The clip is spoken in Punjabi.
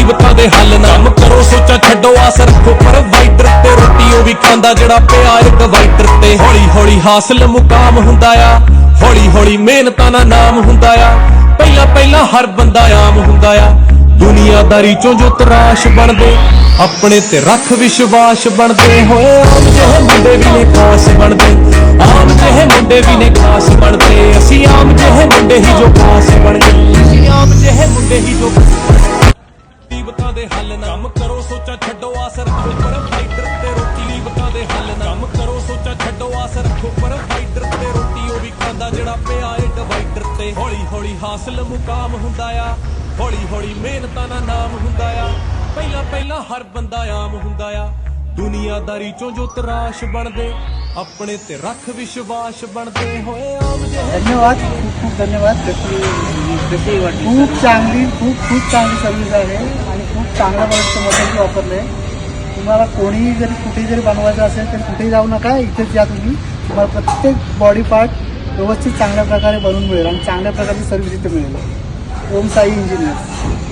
ਮੁਸੀਬਤਾਂ ਦੇ ਹੱਲ ਨਾਮ ਕਰੋ ਸੋਚਾ ਛੱਡੋ ਆਸ ਰੱਖੋ ਪ੍ਰੋਵਾਈਡਰ ਤੇ ਰੋਟੀ ਉਹ ਵੀ ਖਾਂਦਾ ਜਿਹੜਾ ਪਿਆ ਏ ਡਿਵਾਈਡਰ ਤੇ ਹੌਲੀ ਹੌਲੀ ਹਾਸਲ ਮੁਕਾਮ ਹੁੰਦਾ ਆ ਹੌਲੀ ਹੌਲੀ ਮਿਹਨਤਾਂ ਦਾ ਨਾਮ ਹੁੰਦਾ ਆ ਪਹਿਲਾਂ ਪਹਿਲਾਂ ਹਰ ਬੰਦਾ ਆਮ ਹੁੰਦਾ ਆ ਦੁਨੀਆਦਾਰੀ ਚੋਂ ਜੋ ਤਰਾਸ਼ ਬਣਦੇ ਆਪਣੇ ਤੇ ਰੱਖ ਵਿਸ਼ਵਾਸ ਬਣਦੇ ਹੋਏ ਆਮ ਜਿਹੇ ਮੁੰਡੇ ਵੀ ਨੇ ਖਾਸ ਬਣਦੇ ਆਮ ਜਿਹੇ ਮੁੰਡੇ ਵੀ ਨੇ ਖਾਸ ਬਣਦੇ ਅਸੀਂ ਆਮ ਜਿਹੇ ਮੁੰਡੇ ਹੀ ਜੋ ਖਾਸ ਬਣਦੇ ਅਸੀਂ ਆਮ ਜਿਹੇ ਮੁੰਡੇ ਹੀ ਜੋ ਮੁਸੀਬਤਾਂ ਦੇ ਹੱਲ ਨਾ ਕੰਮ ਕਰੋ ਸੋਚਾ ਛੱਡੋ ਆਸ ਰੱਖੋ ਪ੍ਰੋਵਾਈਡਰ ਤੇ ਰੋਟੀ ਮੁਸੀਬਤਾਂ ਦੇ ਹੱਲ ਨਾ ਕੰਮ ਕਰੋ ਸੋਚਾ ਛੱਡੋ ਆਸ ਰੱਖੋ ਪ੍ਰੋਵਾਈਡਰ ਤੇ ਰੋਟੀ ਉਹ ਵੀ ਖਾਂਦਾ ਜਿਹੜਾ ਪਿਆ ਏ ਡਿਵਾਈਡਰ ਤੇ ਹੌਲੀ ਹੌਲੀ ਹਾਸਲ ਮੁਕਾਮ ਹੁੰਦਾ ਆ ਹੌਲੀ ਹੌਲੀ ਮਿਹਨਤਾਂ ਦਾ ਨਾਮ ਹੁੰਦਾ ਆ ਪਹਿਲਾਂ ਪਹਿਲਾਂ ਹਰ ਬੰਦਾ ਆਮ ਹੁੰਦਾ ਆ ਦੁਨੀਆਦਾਰੀ ਚੋਂ ਜੋ ਤਰਾਸ਼ ਬਣਦੇ ਆਪਣੇ ਤੇ ਰੱਖ विश्वास बनते होए आम धन्यवाद खूप धन्यवाद खूप चांगली सर्व्हिस आहे आणि खूप चांगल्या प्रकारचं मटेरियल वापरलं आहे तुम्हाला कोणीही जरी कुठेही जरी बनवायचं असेल तर कुठेही जाऊ नका इथेच या तुम्ही तुम्हाला प्रत्येक बॉडी पार्ट व्यवस्थित चांगल्या प्रकारे बनवून मिळेल आणि चांगल्या प्रकारची सर्व्हिस इथे मिळेल ओम साई इंजिनियर